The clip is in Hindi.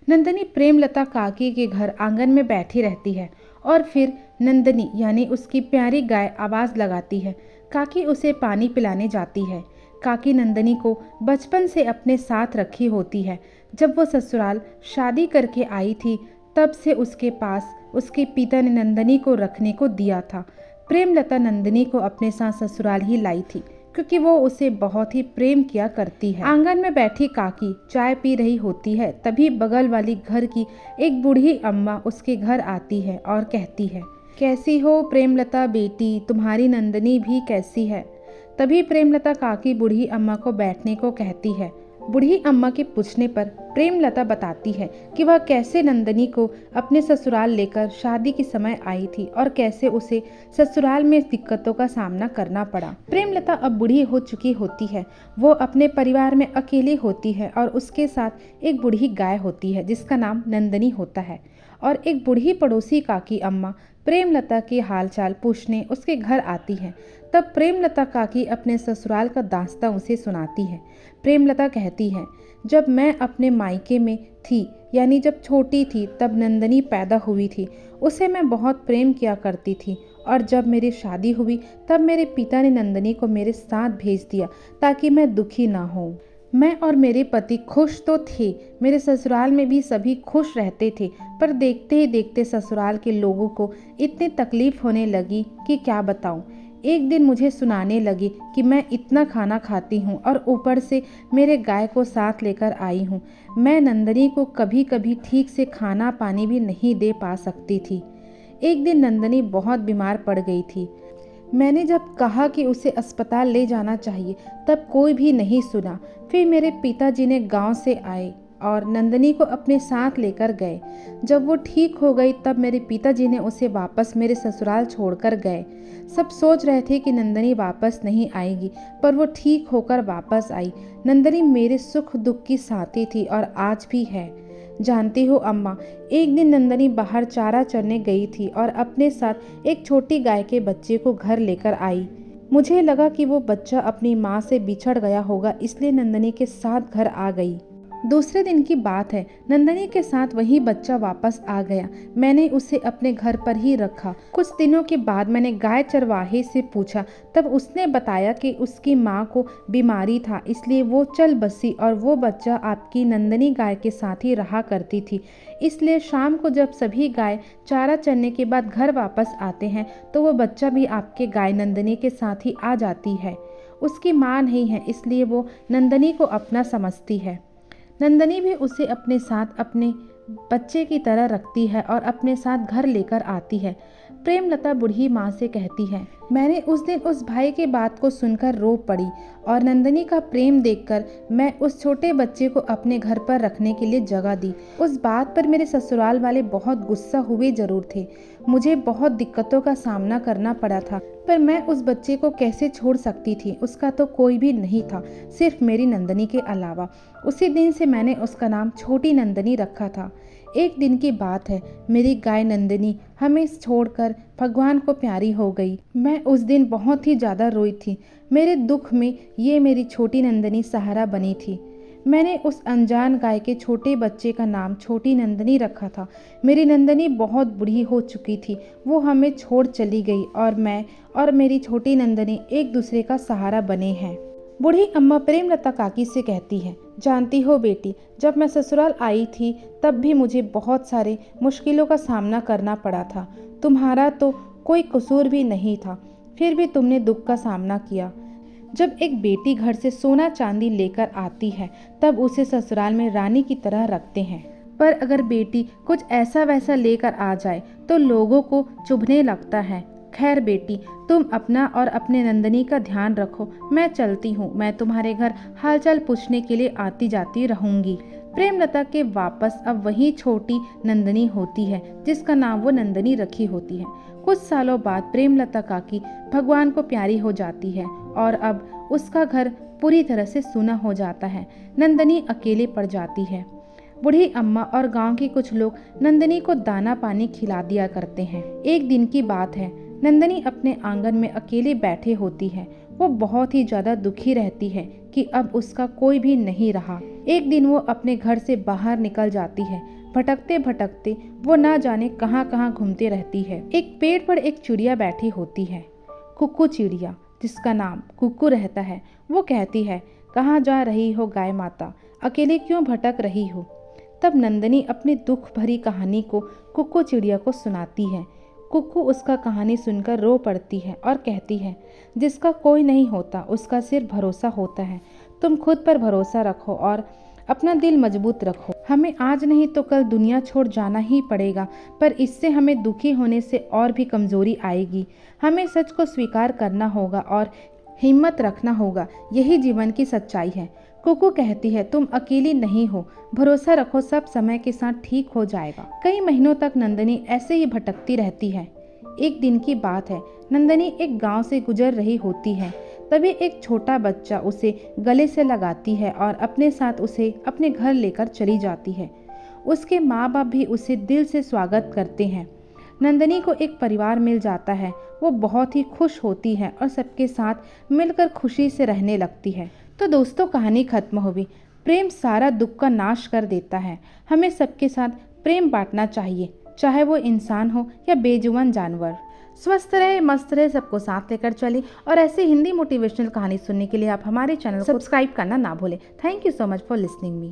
नंदनी प्रेमलता काकी के घर आंगन में बैठी रहती है और फिर नंदनी यानी उसकी प्यारी गाय आवाज़ लगाती है। काकी उसे पानी पिलाने जाती है। काकी नंदनी को बचपन से अपने साथ रखी होती है। जब वो ससुराल शादी करके आई थी तब से उसके पास उसके पिता ने नंदनी को रखने को दिया था। प्रेमलता नंदनी को अपने साथ ससुराल ही लाई थी क्योंकि वो उसे बहुत ही प्रेम किया करती है। आंगन में बैठी काकी चाय पी रही होती है, तभी बगल वाली घर की एक बूढ़ी अम्मा उसके घर आती है और कहती है, कैसी हो प्रेमलता बेटी, तुम्हारी नंदनी भी कैसी है। तभी प्रेमलता काकी बूढ़ी अम्मा को बैठने को कहती है। बूढ़ी अम्मा के पूछने पर प्रेमलता बताती है कि वह कैसे नंदनी को अपने ससुराल लेकर शादी के समय आई थी और कैसे उसे ससुराल में दिक्कतों का सामना करना पड़ा। प्रेमलता अब बूढ़ी हो चुकी होती है। वो अपने परिवार में अकेली होती है और उसके साथ एक बूढ़ी गाय होती है जिसका नाम नंदनी होता है। और एक बूढ़ी पड़ोसी काकी अम्मा प्रेमलता के हालचाल पूछने उसके घर आती है। तब प्रेमलता काकी अपने ससुराल का दास्तां उसे सुनाती है। प्रेमलता कहती है, जब मैं अपने मायके में थी यानी जब छोटी थी तब नंदनी पैदा हुई थी। उसे मैं बहुत प्रेम किया करती थी और जब मेरी शादी हुई तब मेरे पिता ने नंदनी को मेरे साथ भेज दिया ताकि मैं दुखी ना हो। मैं और मेरे पति खुश तो थे, मेरे ससुराल में भी सभी खुश रहते थे, पर देखते ही देखते ससुराल के लोगों को इतनी तकलीफ होने लगी कि क्या बताऊं। एक दिन मुझे सुनाने लगे कि मैं इतना खाना खाती हूँ और ऊपर से मेरे गाय को साथ लेकर आई हूँ। मैं नंदनी को कभी कभी ठीक से खाना पानी भी नहीं दे पा सकती थी। एक दिन नंदनी बहुत बीमार पड़ गई थी। मैंने जब कहा कि उसे अस्पताल ले जाना चाहिए तब कोई भी नहीं सुना। फिर मेरे पिताजी ने गांव से आए और नंदनी को अपने साथ लेकर गए। जब वो ठीक हो गई तब मेरे पिताजी ने उसे वापस मेरे ससुराल छोड़कर गए। सब सोच रहे थे कि नंदनी वापस नहीं आएगी, पर वो ठीक होकर वापस आई। नंदनी मेरे सुख दुख की साथी थी और आज भी है। जानती हो अम्मा, एक दिन नंदनी बाहर चारा चरने गई थी और अपने साथ एक छोटी गाय के बच्चे को घर लेकर आई। मुझे लगा कि वो बच्चा अपनी माँ से बिछड़ गया होगा, इसलिए नंदनी के साथ घर आ गई। दूसरे दिन की बात है, नंदनी के साथ वही बच्चा वापस आ गया। मैंने उसे अपने घर पर ही रखा। कुछ दिनों के बाद मैंने गाय चरवाहे से पूछा, तब उसने बताया कि उसकी माँ को बीमारी था, इसलिए वो चल बसी और वो बच्चा आपकी नंदनी गाय के साथ ही रहा करती थी। इसलिए शाम को जब सभी गाय चारा चरने के बाद घर वापस आते हैं तो वो बच्चा भी आपके गाय नंदनी के साथ ही आ जाती है। उसकी माँ नहीं है, इसलिए वो नंदनी को अपना समझती है। नंदनी भी उसे अपने साथ अपने बच्चे की तरह रखती है और अपने साथ घर लेकर आती है। प्रेमलता बूढ़ी माँ से कहती है, मैंने उस दिन उस भाई की बात को सुनकर रो पड़ी और नंदनी का प्रेम देखकर मैं उस छोटे बच्चे को अपने घर पर रखने के लिए जगह दी। उस बात पर मेरे ससुराल वाले बहुत गुस्सा हुए जरूर थे। मुझे बहुत दिक्कतों का सामना करना पड़ा था, पर मैं उस बच्चे को कैसे छोड़ सकती थी। उसका तो कोई भी नहीं था, सिर्फ मेरी नंदनी के अलावा। उसी दिन से मैंने उसका नाम छोटी नंदनी रखा था। एक दिन की बात है, मेरी गाय नंदनी हमें छोड़कर भगवान को प्यारी हो गई। मैं उस दिन बहुत ही ज़्यादा रोई थी। मेरे दुख में ये मेरी छोटी नंदनी सहारा बनी थी। मैंने उस अनजान गाय के छोटे बच्चे का नाम छोटी नंदनी रखा था। मेरी नंदनी बहुत बूढ़ी हो चुकी थी, वो हमें छोड़ चली गई और मैं और मेरी छोटी नंदनी एक दूसरे का सहारा बने हैं। बूढ़ी अम्मा प्रेमलता काकी से कहती है, जानती हो बेटी, जब मैं ससुराल आई थी तब भी मुझे बहुत सारे मुश्किलों का सामना करना पड़ा था। तुम्हारा तो कोई कसूर भी नहीं था, फिर भी तुमने दुख का सामना किया। जब एक बेटी घर से सोना चांदी लेकर आती है तब उसे ससुराल में रानी की तरह रखते हैं, पर अगर बेटी कुछ ऐसा वैसा लेकर आ जाए तो लोगों को चुभने लगता है। खैर बेटी, तुम अपना और अपने नंदनी का ध्यान रखो। मैं चलती हूँ, मैं तुम्हारे घर हालचाल पूछने के लिए आती जाती रहूंगी। प्रेमलता के वापस अब वही छोटी नंदनी होती है जिसका नाम वो नंदनी रखी होती है। कुछ सालों बाद प्रेमलता काकी भगवान को प्यारी हो जाती है और अब उसका घर पूरी तरह से सूना हो जाता है। नंदनी अकेले पड़ जाती है। बूढ़ी अम्मा और गांव के कुछ लोग नंदनी को दाना पानी खिला दिया करते हैं। एक दिन की बात है, नंदनी अपने आंगन में अकेले बैठे होती है। वो बहुत ही ज़्यादा दुखी रहती है कि अब उसका कोई भी नहीं रहा। एक दिन वो अपने घर से बाहर निकल जाती है। भटकते भटकते वो ना जाने कहाँ कहाँ घूमती रहती है। एक पेड़ पर एक चिड़िया बैठी होती है, कुक्कू चिड़िया, जिसका नाम कुक्कू रहता है। वो कहती है, कहाँ जा रही हो गाय माता, अकेले क्यों भटक रही हो। तब नंदनी अपनी दुख भरी कहानी को कुक्कू चिड़िया को सुनाती है। कुक्कू उसका कहानी सुनकर रो पड़ती है और कहती है, जिसका कोई नहीं होता उसका सिर्फ भरोसा होता है। तुम खुद पर भरोसा रखो और अपना दिल मजबूत रखो। हमें आज नहीं तो कल दुनिया छोड़ जाना ही पड़ेगा, पर इससे हमें दुखी होने से और भी कमजोरी आएगी। हमें सच को स्वीकार करना होगा और हिम्मत रखना होगा, यही जीवन की सच्चाई है। कुकू कहती है, तुम अकेली नहीं हो, भरोसा रखो, सब समय के साथ ठीक हो जाएगा। कई महीनों तक नंदनी ऐसे ही भटकती रहती है। एक दिन की बात है, नंदनी एक गांव से गुजर रही होती है। तभी एक छोटा बच्चा उसे गले से लगाती है और अपने साथ उसे अपने घर लेकर चली जाती है। उसके माँ बाप भी उसे दिल से स्वागत करते हैं। नंदनी को एक परिवार मिल जाता है। वो बहुत ही खुश होती है और सबके साथ मिलकर खुशी से रहने लगती है। तो दोस्तों, कहानी खत्म हो गई। प्रेम सारा दुख का नाश कर देता है। हमें सबके साथ प्रेम बांटना चाहिए, चाहे वो इंसान हो या बेजुबान जानवर। स्वस्थ रहे, मस्त रहे, सबको साथ लेकर चले। और ऐसे हिंदी मोटिवेशनल कहानी सुनने के लिए आप हमारे चैनल को सब्सक्राइब करना ना भूलें। Thank you so much for listening me.